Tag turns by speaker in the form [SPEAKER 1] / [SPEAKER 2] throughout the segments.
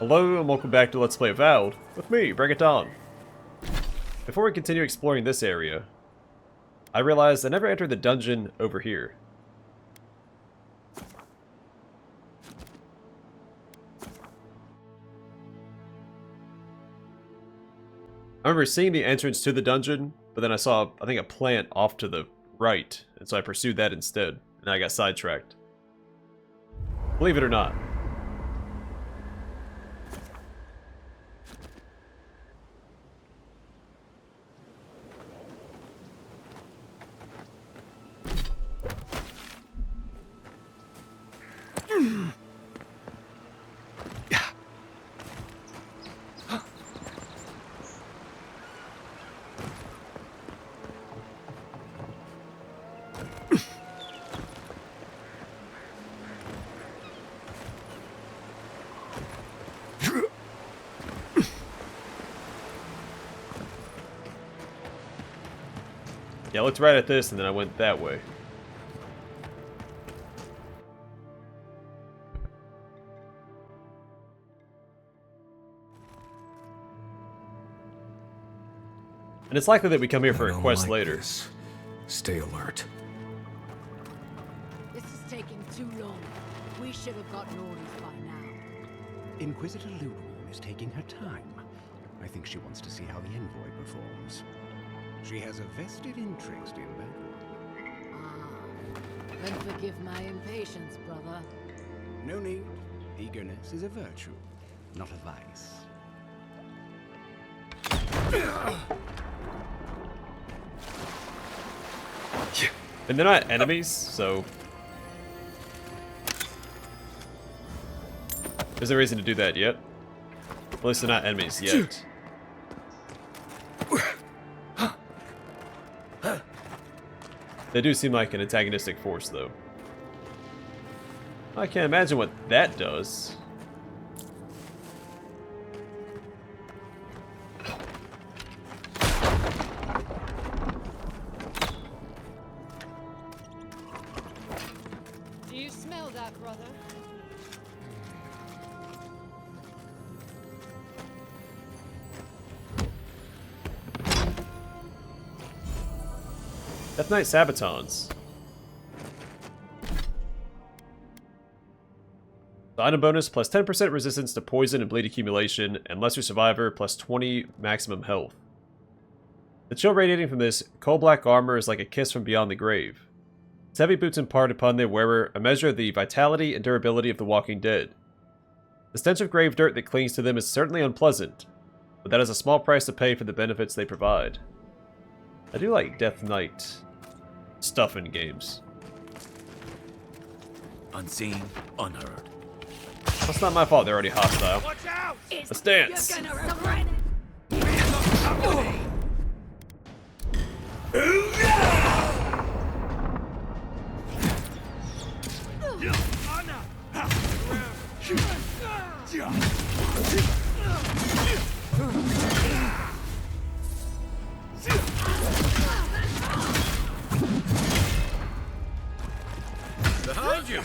[SPEAKER 1] Hello and welcome back to Let's Play Avowed, with me, BringItDon. Before we continue exploring this area, I realized I never entered the dungeon over here. I remember seeing the entrance to the dungeon, but then I saw, I think, a plant off to the right, and so I pursued that instead, and I got sidetracked. Believe it or not. Yeah, I looked right at this and then I went that way. And it's likely that we come here for a quest later.
[SPEAKER 2] This. Stay alert.
[SPEAKER 3] This is taking too long. We should have gotten orders by now.
[SPEAKER 4] Inquisitor Lukewarm is taking her time. I think she wants to see how the envoy performs. She has a vested interest in that one.
[SPEAKER 3] Then forgive my impatience, brother.
[SPEAKER 4] No need. Eagerness is a virtue, not a vice.
[SPEAKER 1] And they're not enemies, so there's no reason to do that yet. At least they're not enemies yet. They do seem like an antagonistic force, though. I can't imagine what that does.
[SPEAKER 3] Do you smell that, brother?
[SPEAKER 1] Death Knight Sabatons. The item bonus plus 10% resistance to poison and bleed accumulation, and Lesser Survivor plus 20 maximum health. The chill radiating from this coal black armor is like a kiss from beyond the grave. Its heavy boots impart upon their wearer a measure of the vitality and durability of the walking dead. The stench of grave dirt that clings to them is certainly unpleasant, but that is a small price to pay for the benefits they provide. I do like Death Knight stuff in games.
[SPEAKER 2] Unseen, unheard.
[SPEAKER 1] That's not my fault, they're already hostile.
[SPEAKER 2] Watch out!
[SPEAKER 1] Let's dance!
[SPEAKER 3] You're gonna regret it.
[SPEAKER 2] Behind you!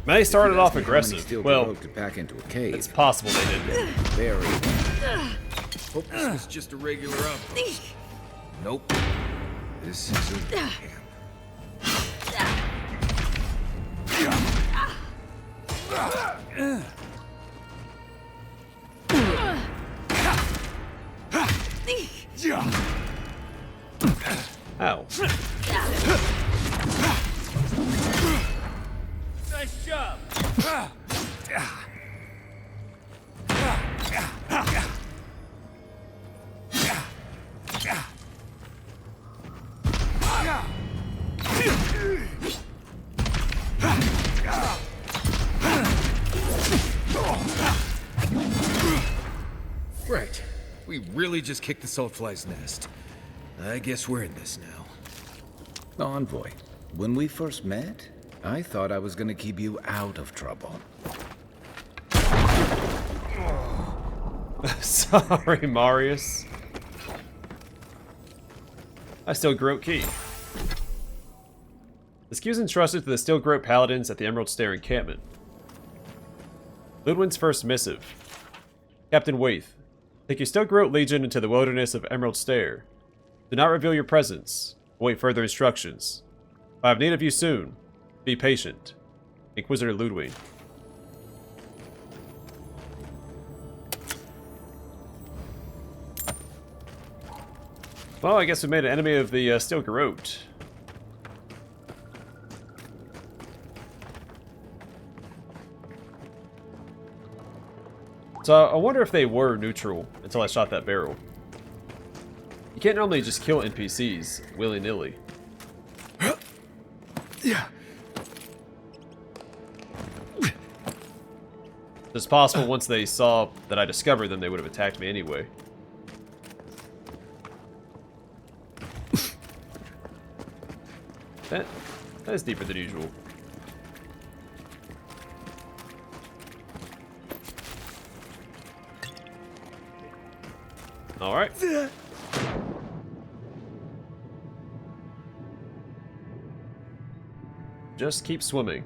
[SPEAKER 1] They started off aggressive. Well,
[SPEAKER 5] to pack into a cave.
[SPEAKER 1] it's possible they didn't.
[SPEAKER 5] Very.
[SPEAKER 2] Hope this was just a regular outpost. Nope. This is a camp.
[SPEAKER 1] Ow.
[SPEAKER 2] Nice job! Right. We really just kicked the saltfly's nest. I guess we're in this now.
[SPEAKER 5] Envoy, when we first met, I thought I was gonna keep you out of trouble.
[SPEAKER 1] Sorry, Marius. I still Garrote key. This key is entrusted to the Steel Garrote Paladins at the Emerald Stair encampment. Ludwin's first missive. Captain Waith, take your Steel Garrote Legion into the wilderness of Emerald Stair. Do not reveal your presence. Await further instructions. I have need of you soon. Be patient. Inquisitor Ludwig. Well, I guess we made an enemy of the Steel Garrote. So I wonder if they were neutral until I shot that barrel. You can't normally just kill NPCs willy-nilly.
[SPEAKER 2] Yeah.
[SPEAKER 1] It's possible once they saw that I discovered them, they would have attacked me anyway. That is deeper than usual. Alright. Just keep swimming.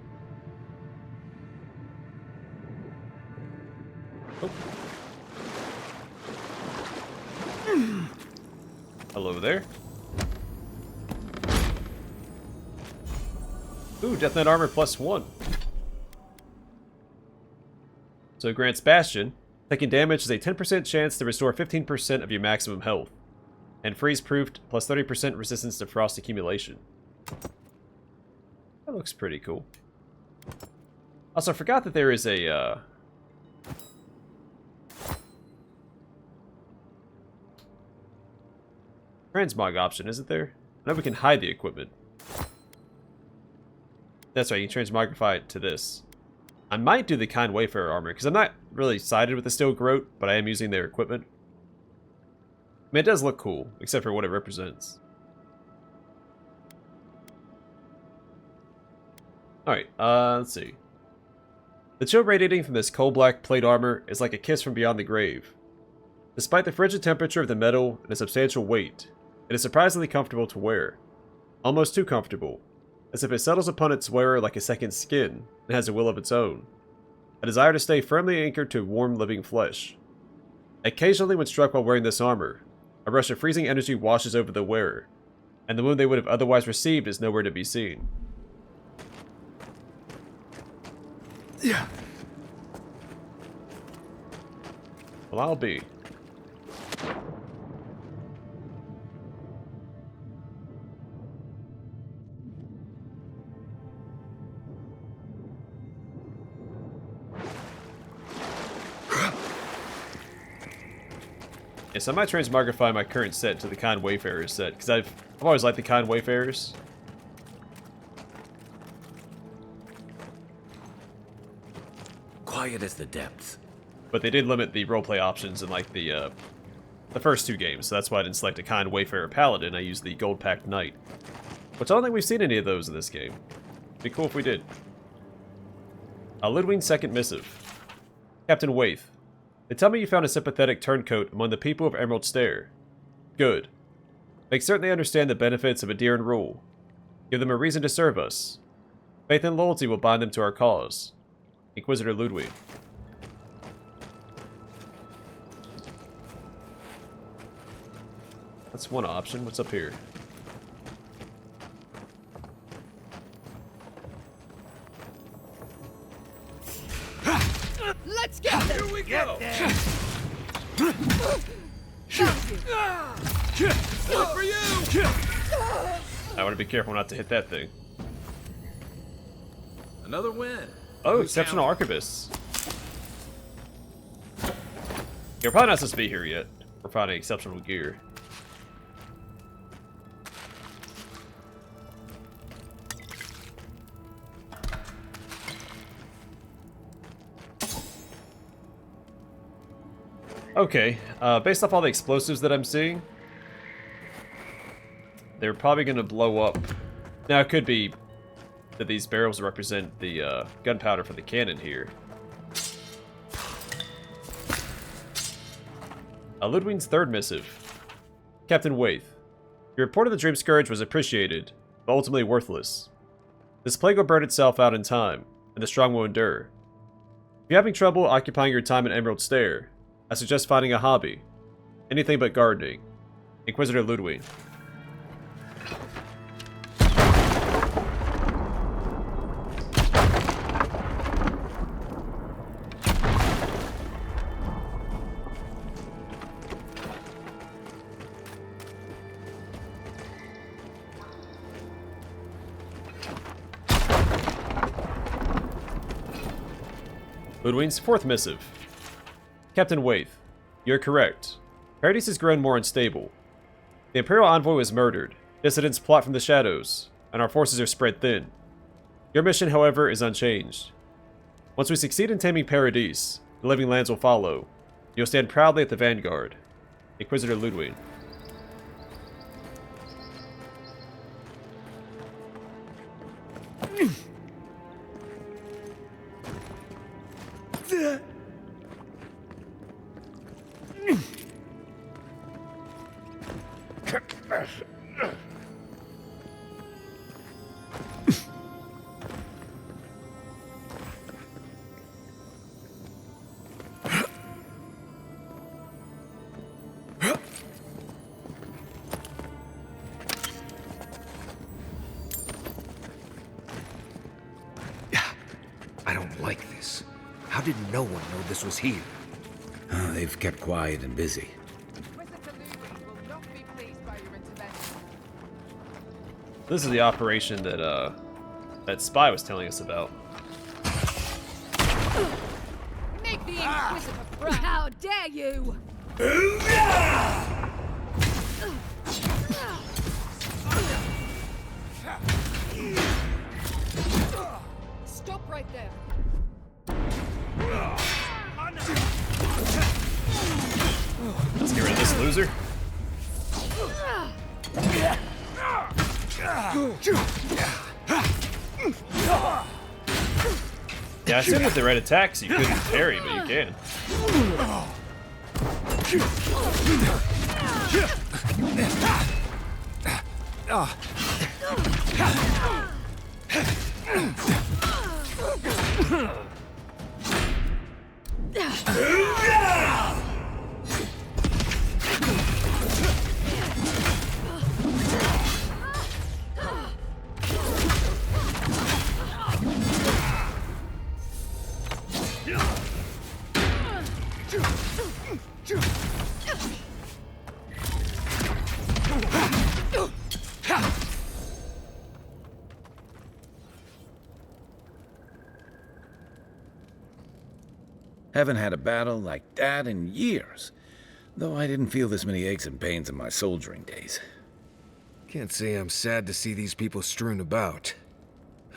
[SPEAKER 1] Oh. Hello there. Ooh, Death Knight armor +1. So it grants Bastion. Taking damage is a 10% chance to restore 15% of your maximum health. And freeze-proofed +30% resistance to frost accumulation. That looks pretty cool. Also, I forgot that there is a, transmog option, isn't there? I know we can hide the equipment. That's right, you can transmogrify it to this. I might do the Kind Wayfarer armor, because I'm not really sided with the Steel Garrote, but I am using their equipment. I mean, it does look cool, except for what it represents. Alright, let's see. The chill radiating from this coal black plate armor is like a kiss from beyond the grave. Despite the frigid temperature of the metal and a substantial weight, it is surprisingly comfortable to wear. Almost too comfortable, as if it settles upon its wearer like a second skin and has a will of its own. A desire to stay firmly anchored to warm living flesh. Occasionally when struck while wearing this armor, a rush of freezing energy washes over the wearer, and the wound they would have otherwise received is nowhere to be seen.
[SPEAKER 2] Yeah.
[SPEAKER 1] Well, I'll be. Yes, I might transmogrify my current set to the Kind Wayfarer set, because I've always liked the Kind Wayfarers.
[SPEAKER 5] Quiet as the depths.
[SPEAKER 1] But they did limit the roleplay options in like the first two games, so that's why I didn't select a Kind Wayfarer Paladin. I used the Gold Packed Knight, which I don't think we've seen any of those in this game. It'd be cool if we did. Ludwig's second missive. Captain Waith, they tell me you found a sympathetic turncoat among the people of Emerald Stair. Good. Make certain they understand the benefits of adherent rule. Give them a reason to serve us. Faith and loyalty will bind them to our cause. Inquisitor Ludwig. That's one option. What's up here?
[SPEAKER 3] Let's get them!
[SPEAKER 2] Here we go! One for you!
[SPEAKER 1] I want to be careful not to hit that thing.
[SPEAKER 2] Another win.
[SPEAKER 1] Oh, exceptional archivists. You're probably not supposed to be here yet. We're finding exceptional gear. Okay, based off all the explosives that I'm seeing, they're probably going to blow up. Now, it could be that these barrels represent the gunpowder for the cannon here. Ludwig's third missive. Captain Waith. Your report of the Dream Scourge was appreciated, but ultimately worthless. This plague will burn itself out in time, and the strong will endure. If you're having trouble occupying your time in Emerald Stair, I suggest finding a hobby. Anything but gardening. Inquisitor Ludwig. Ludwig's fourth missive. Captain Waith, you're correct. Paradise has grown more unstable. The Imperial Envoy was murdered, dissidents plot from the shadows, and our forces are spread thin. Your mission, however, is unchanged. Once we succeed in taming Paradise, the living lands will follow. You'll stand proudly at the vanguard. Inquisitor Ludwig.
[SPEAKER 2] I don't like this. How did no one know this was here?
[SPEAKER 5] They've kept quiet and busy.
[SPEAKER 1] This is the operation that that spy was telling us about.
[SPEAKER 3] Make the Inquisitor proud. How dare you! Stop right there.
[SPEAKER 1] Let's get rid of this loser. Yeah, I assume with the red attacks you couldn't parry, but you can.
[SPEAKER 5] Haven't had a battle like that in years. Though I didn't feel this many aches and pains in my soldiering days.
[SPEAKER 2] Can't say I'm sad to see these people strewn about.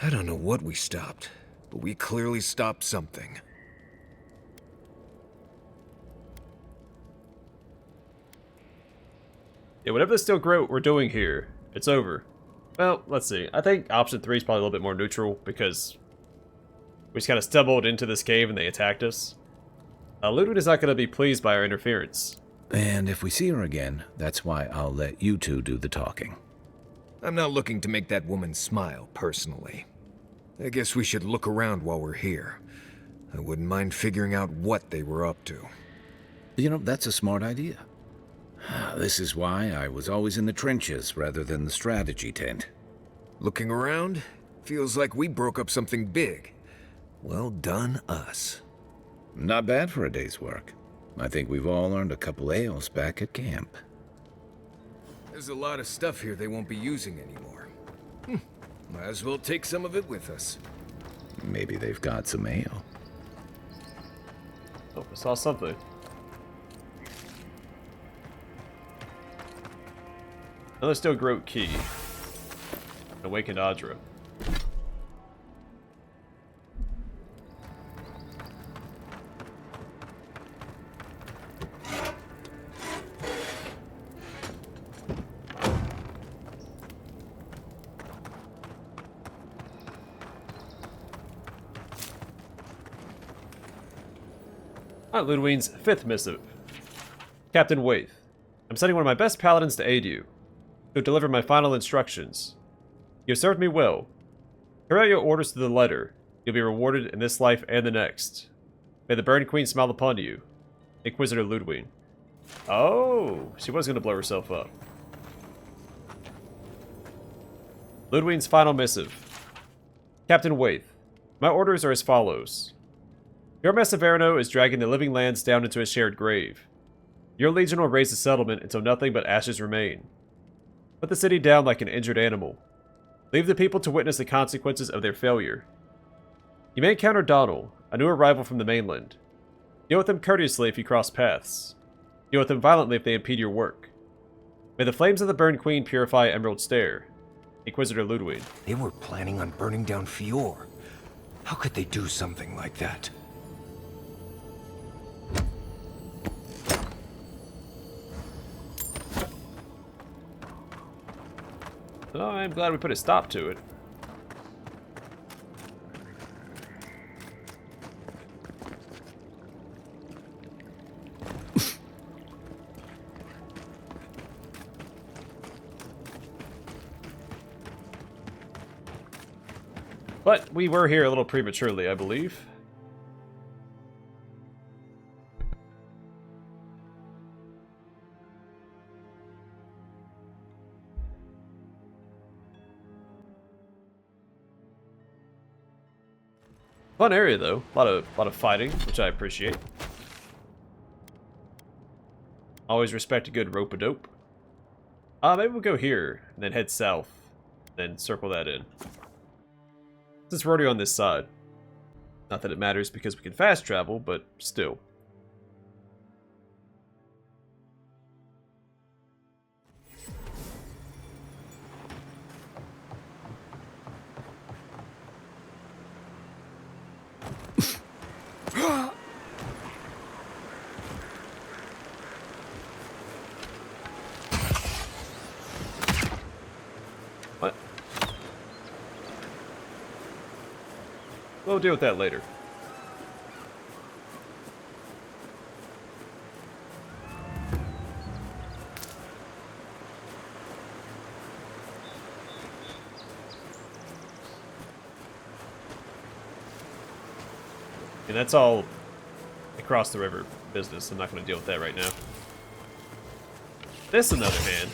[SPEAKER 2] I don't know what we stopped, but we clearly stopped something.
[SPEAKER 1] Yeah, whatever the Steel Garrote we're doing here, it's over. Well, let's see. I think option 3 is probably a little bit more neutral because we just kind of stumbled into this cave and they attacked us. Ludwig is not going to be pleased by our interference.
[SPEAKER 5] And if we see her again, that's why I'll let you two do the talking.
[SPEAKER 2] I'm not looking to make that woman smile, personally. I guess we should look around while we're here. I wouldn't mind figuring out what they were up to.
[SPEAKER 5] You know, that's a smart idea. This is why I was always in the trenches rather than the strategy tent.
[SPEAKER 2] Looking around, feels like we broke up something big. Well done, us.
[SPEAKER 5] Not bad for a day's work. I think we've all earned a couple ales back at camp.
[SPEAKER 2] There's a lot of stuff here they won't be using anymore. Might as well take some of it with us.
[SPEAKER 5] Maybe they've got some ale.
[SPEAKER 1] Oh, I saw something. Another Steel Garrote key. Awakened Adra. Alright, Ludwig's fifth missive. Captain Waith, I'm sending one of my best paladins to aid you. To deliver my final instructions. You have served me well. Carry out your orders to the letter. You'll be rewarded in this life and the next. May the Burn Queen smile upon you. Inquisitor Ludwig. Oh, she was going to blow herself up. Ludwig's final missive. Captain Waith, my orders are as follows. Your mess of Verno is dragging the living lands down into a shared grave. Your legion will raise the settlement until nothing but ashes remain. Put the city down like an injured animal. Leave the people to witness the consequences of their failure. You may encounter Donald, a new arrival from the mainland. Deal with him courteously if you cross paths. Deal with them violently if they impede your work. May the flames of the Burn Queen purify Emerald Stair. Inquisitor Ludwig.
[SPEAKER 6] They were planning on burning down Fior. How could they do something like that?
[SPEAKER 1] Oh, I'm glad we put a stop to it. But we were here a little prematurely, I believe. Fun area though, a lot of fighting, which I appreciate. Always respect a good rope-a-dope. Maybe we'll go here and then head south, then circle that in. Since we're already on this side, not that it matters because we can fast travel, but still. What? We'll deal with that later. And that's all across the river business. I'm not going to deal with that right now. This, on the other hand,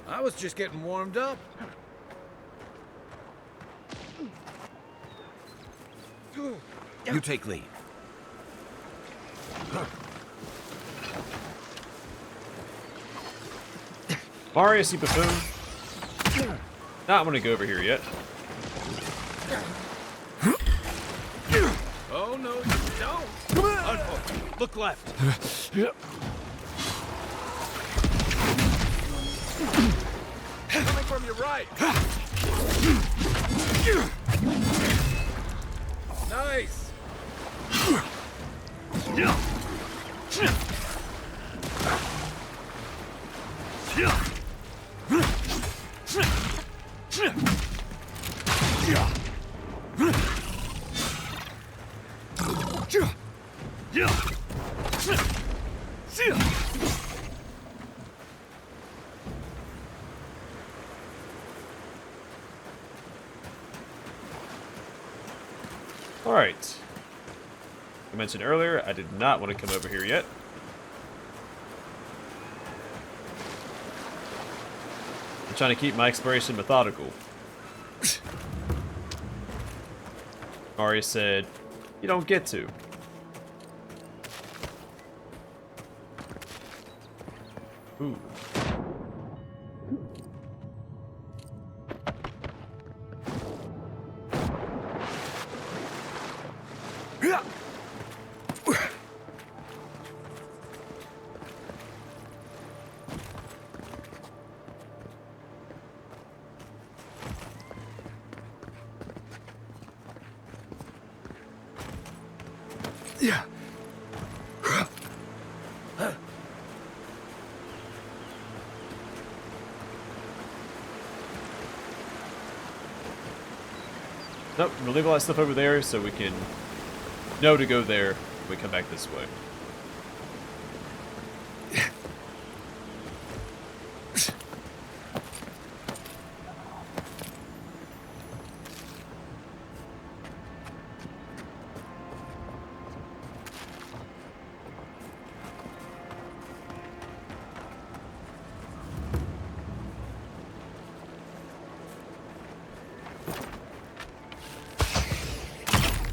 [SPEAKER 5] I was just getting warmed up. You take lead.
[SPEAKER 1] Marius, you buffoon. Not want to go over here yet.
[SPEAKER 5] Oh no, you don't! Come on! Unhook. Look left. Coming from your right. Nice.
[SPEAKER 1] Alright. I mentioned earlier, I did not want to come over here yet. I'm trying to keep my exploration methodical. Marius said, you don't get to. Ooh. Nope, we'll leave all that stuff over there so we can know to go there when we come back this way.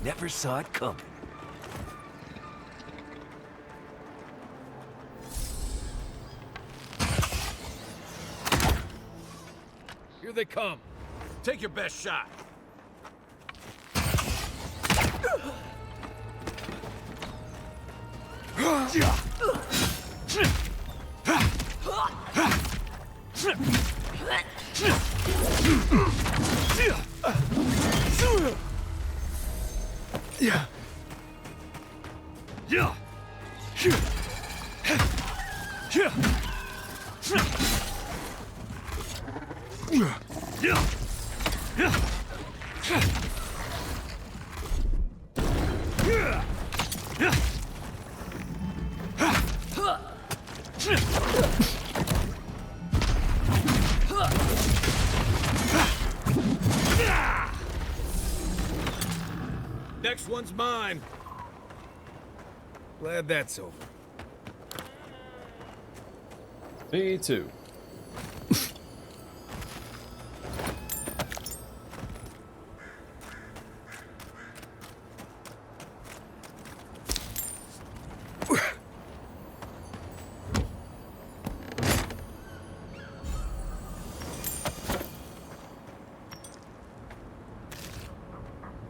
[SPEAKER 6] Never saw it coming.
[SPEAKER 2] Here they come. Take your best shot. Next one's mine. Glad that's over.
[SPEAKER 1] Me too.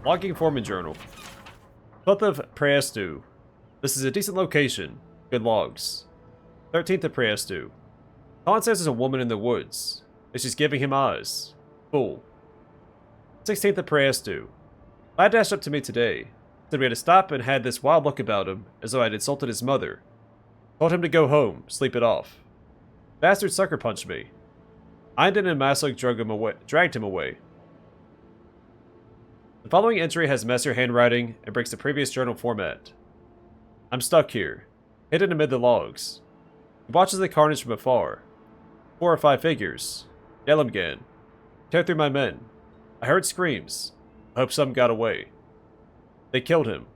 [SPEAKER 1] Logging Foreman Journal. 12th of Praestu. This is a decent location. Good logs. 13th of Praestu. Colin says there's a woman in the woods, and she's giving him eyes. Fool. 16th of Praestu. Lad dashed up to me today. Said we had to stop and had this wild look about him, as though I'd insulted his mother. Told him to go home, sleep it off. Bastard sucker punched me. Inden and Maslow dragged him away. The following entry has messier handwriting and breaks the previous journal format. I'm stuck here, hidden amid the logs. He watches the carnage from afar. 4 or 5 figures. Yell him again. Tear through my men. I heard screams. I hope some got away. They killed him.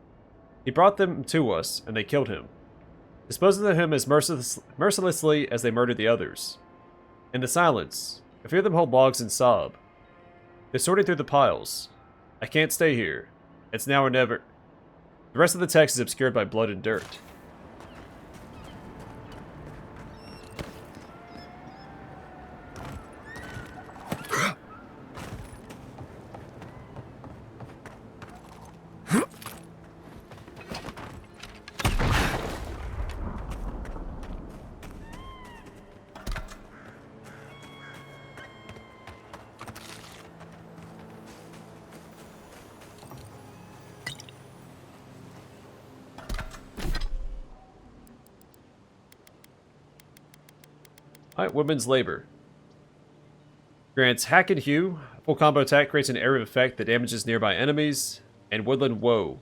[SPEAKER 1] He brought them to us, and they killed him. Disposing of him as mercilessly as they murdered the others. In the silence, a few of them hold logs and sob. They're sorting through the piles. I can't stay here. It's now or never. The rest of the text is obscured by blood and dirt. Alright, Women's Labor. Grants Hack and Hew. Full combo attack creates an area of effect that damages nearby enemies. And Woodland Woe.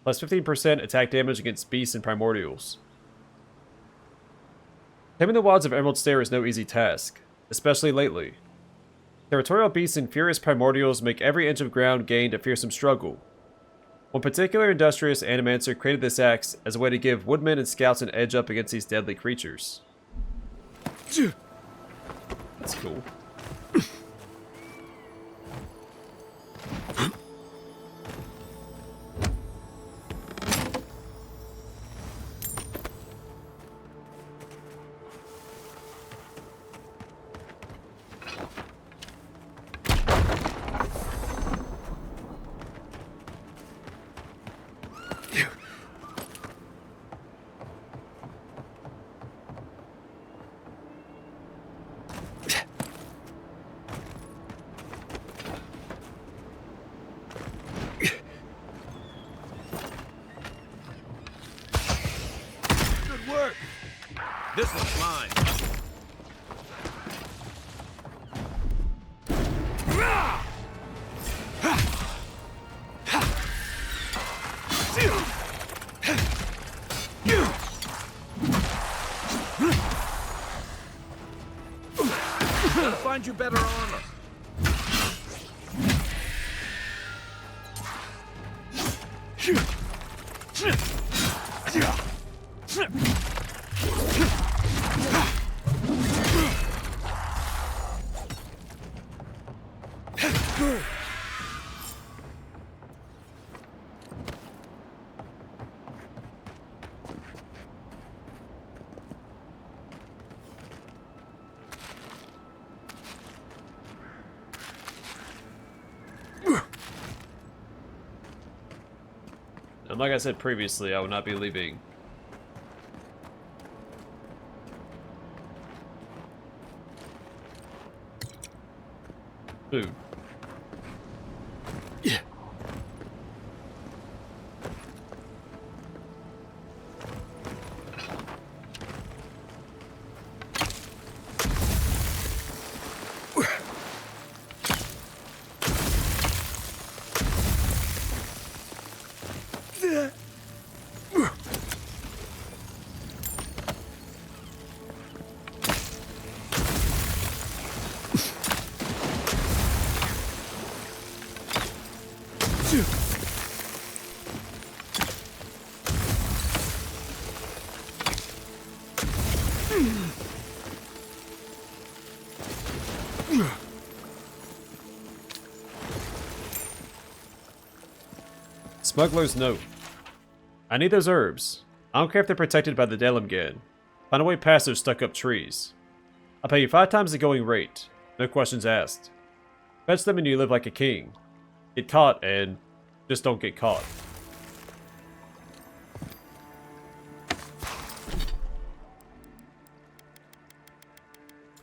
[SPEAKER 1] Plus 15% attack damage against beasts and primordials. Taming the wilds of Emerald Stair is no easy task, especially lately. Territorial beasts and furious primordials make every inch of ground gained a fearsome struggle. One particular industrious animancer created this axe as a way to give woodmen and scouts an edge up against these deadly creatures. That's cool.
[SPEAKER 2] Good work. This one's mine. Gotta find you better armor.
[SPEAKER 1] And like I said previously, I will not be leaving. Food.
[SPEAKER 2] Yeah.
[SPEAKER 1] Smuggler's note. I need those herbs. I don't care if they're protected by the Dalimgan. Find a way past those stuck-up trees. I'll pay you 5 times the going rate. No questions asked. Fetch them and you live like a king. Get caught and just don't get caught.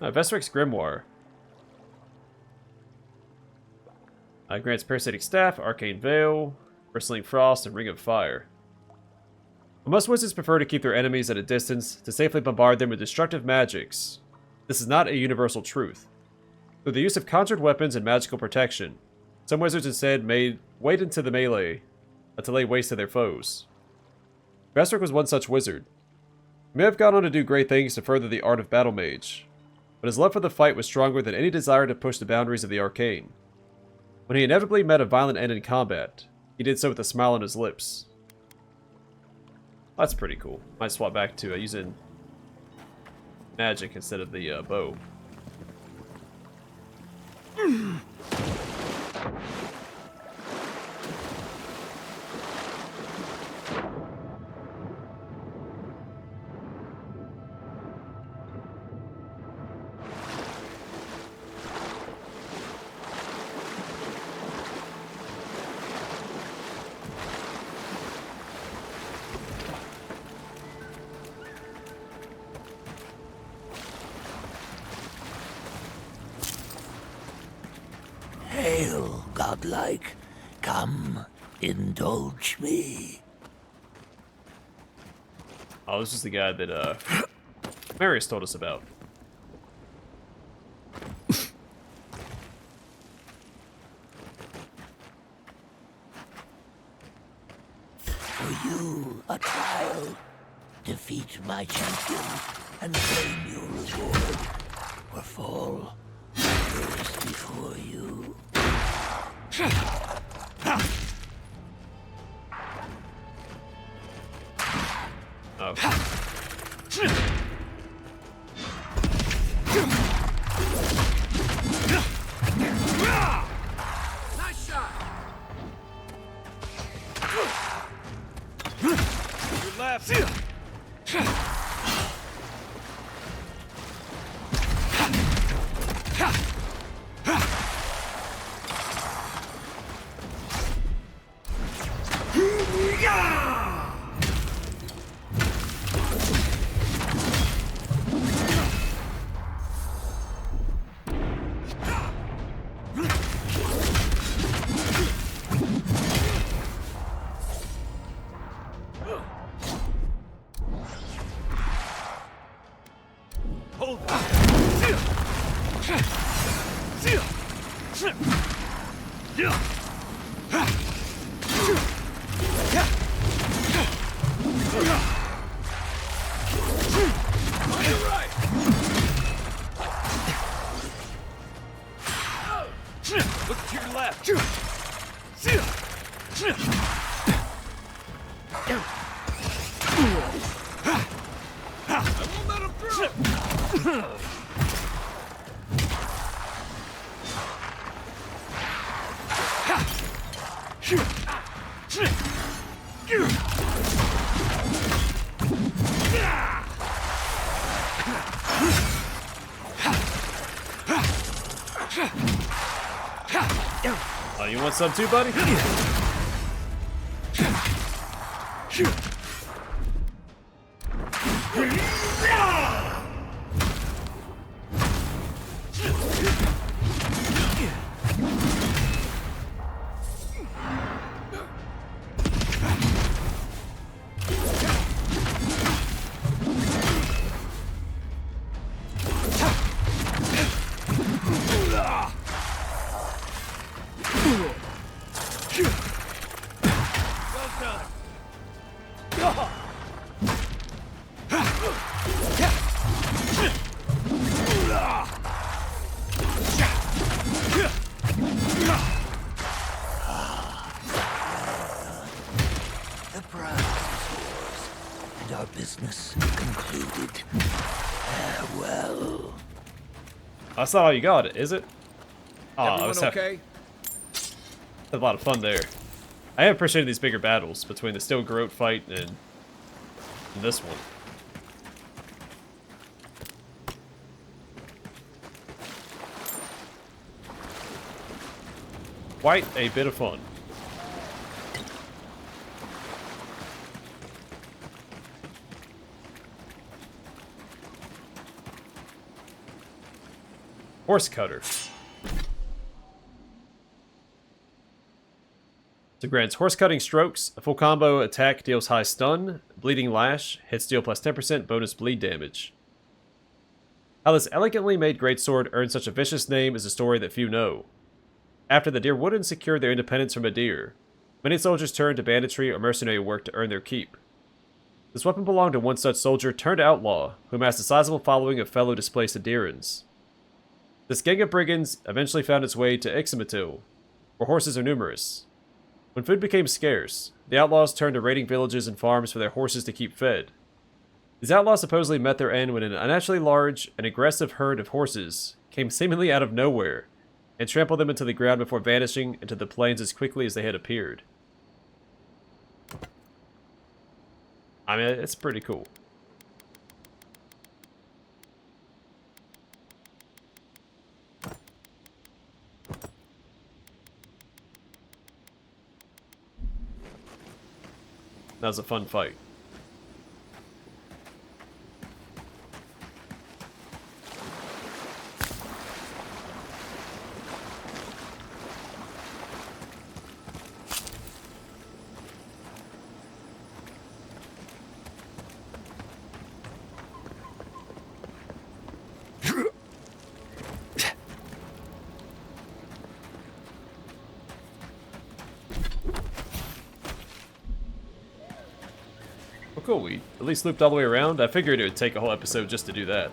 [SPEAKER 1] Vestric's Grimoire. Grants Parasitic Staff, Arcane Veil, Bristling Frost, and Ring of Fire. Most wizards prefer to keep their enemies at a distance to safely bombard them with destructive magics. This is not a universal truth. Through the use of conjured weapons and magical protection, some wizards instead wade into the melee to lay waste to their foes. Vestric was one such wizard. He may have gone on to do great things to further the art of battle mage, but his love for the fight was stronger than any desire to push the boundaries of the arcane. When he inevitably met a violent end in combat, he did so with a smile on his lips. That's pretty cool. Might swap back to using magic instead of the bow.
[SPEAKER 7] Hail, godlike. Come, indulge me.
[SPEAKER 1] Oh, this is the guy that Marius told us about.
[SPEAKER 7] For you, a trial. Defeat my champion and claim your reward, or fall others before you.
[SPEAKER 1] Oh.
[SPEAKER 2] Nice shot. Your left.
[SPEAKER 1] Oh, you want some too, buddy?
[SPEAKER 7] The prize is yours, and our business concluded. Farewell.
[SPEAKER 1] That's not all you got, is it? Oh, I was
[SPEAKER 5] Everyone
[SPEAKER 1] having
[SPEAKER 5] okay?
[SPEAKER 1] a lot of fun there. I have appreciated these bigger battles between the still Garrote fight and this one. Quite a bit of fun. Horse Cutter. So grants horse cutting strokes. A full combo attack deals high stun, bleeding lash, hits deal plus 10% bonus bleed damage. How this elegantly made greatsword earned such a vicious name is a story that few know. After the Deer Woodens secured their independence from Adir, many soldiers turned to banditry or mercenary work to earn their keep. This weapon belonged to one such soldier turned outlaw, who amassed a sizable following of fellow displaced Adirans. This gang of brigands eventually found its way to Ixmitil, where horses are numerous. When food became scarce, the outlaws turned to raiding villages and farms for their horses to keep fed. These outlaws supposedly met their end when an unnaturally large and aggressive herd of horses came seemingly out of nowhere and trampled them into the ground before vanishing into the plains as quickly as they had appeared. I mean, it's pretty cool. That was a fun fight. Cool, we at least looped all the way around. I figured it would take a whole episode just to do that.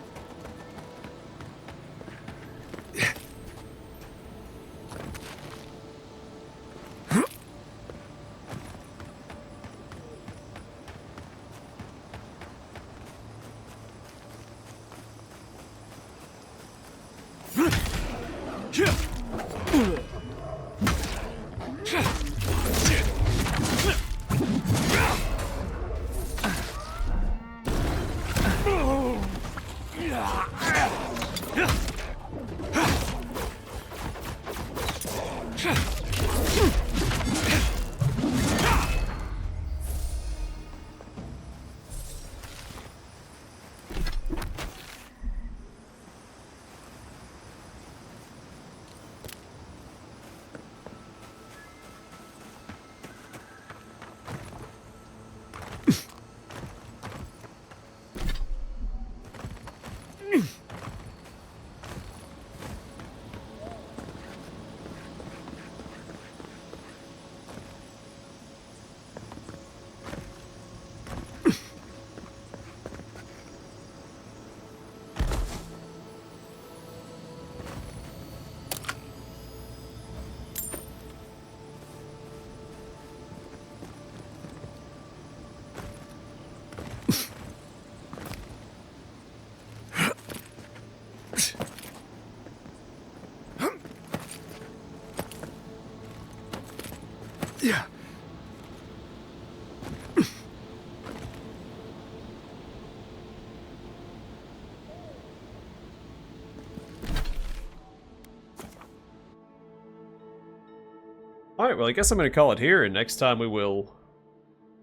[SPEAKER 1] Alright, well I guess I'm going to call it here, and next time we will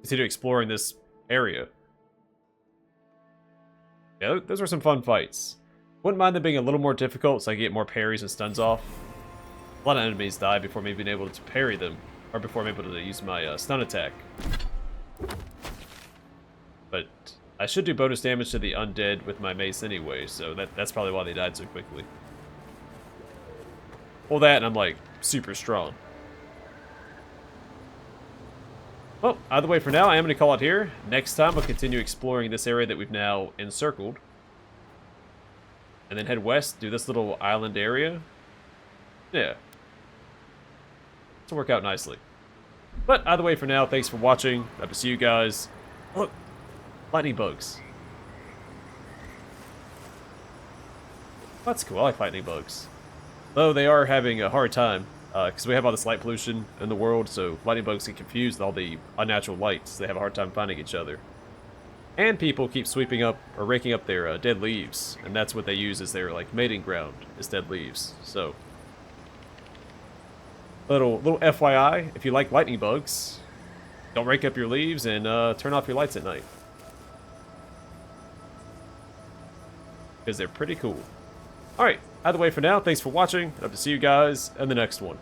[SPEAKER 1] continue exploring this area. Yeah, those were some fun fights. Wouldn't mind them being a little more difficult so I can get more parries and stuns off. A lot of enemies die before me being able to parry them, or before I'm able to use my stun attack. But I should do bonus damage to the undead with my mace anyway, so that's probably why they died so quickly. Well, that and I'm like super strong. Well, either way for now, I am going to call it here. Next time, we'll continue exploring this area that we've now encircled. And then head west, do this little island area. Yeah. It'll work out nicely. But either way for now, thanks for watching. Hope to see you guys. Look, lightning bugs. That's cool, I like lightning bugs. Though they are having a hard time. Because we have all this light pollution in the world, so lightning bugs get confused with all the unnatural lights. They have a hard time finding each other. And people keep sweeping up, or raking up their dead leaves. And that's what they use as their, like, mating ground, is dead leaves. So, little FYI, if you like lightning bugs, don't rake up your leaves and turn off your lights at night. Because they're pretty cool. Alright, either way for now, thanks for watching. Hope to see you guys in the next one.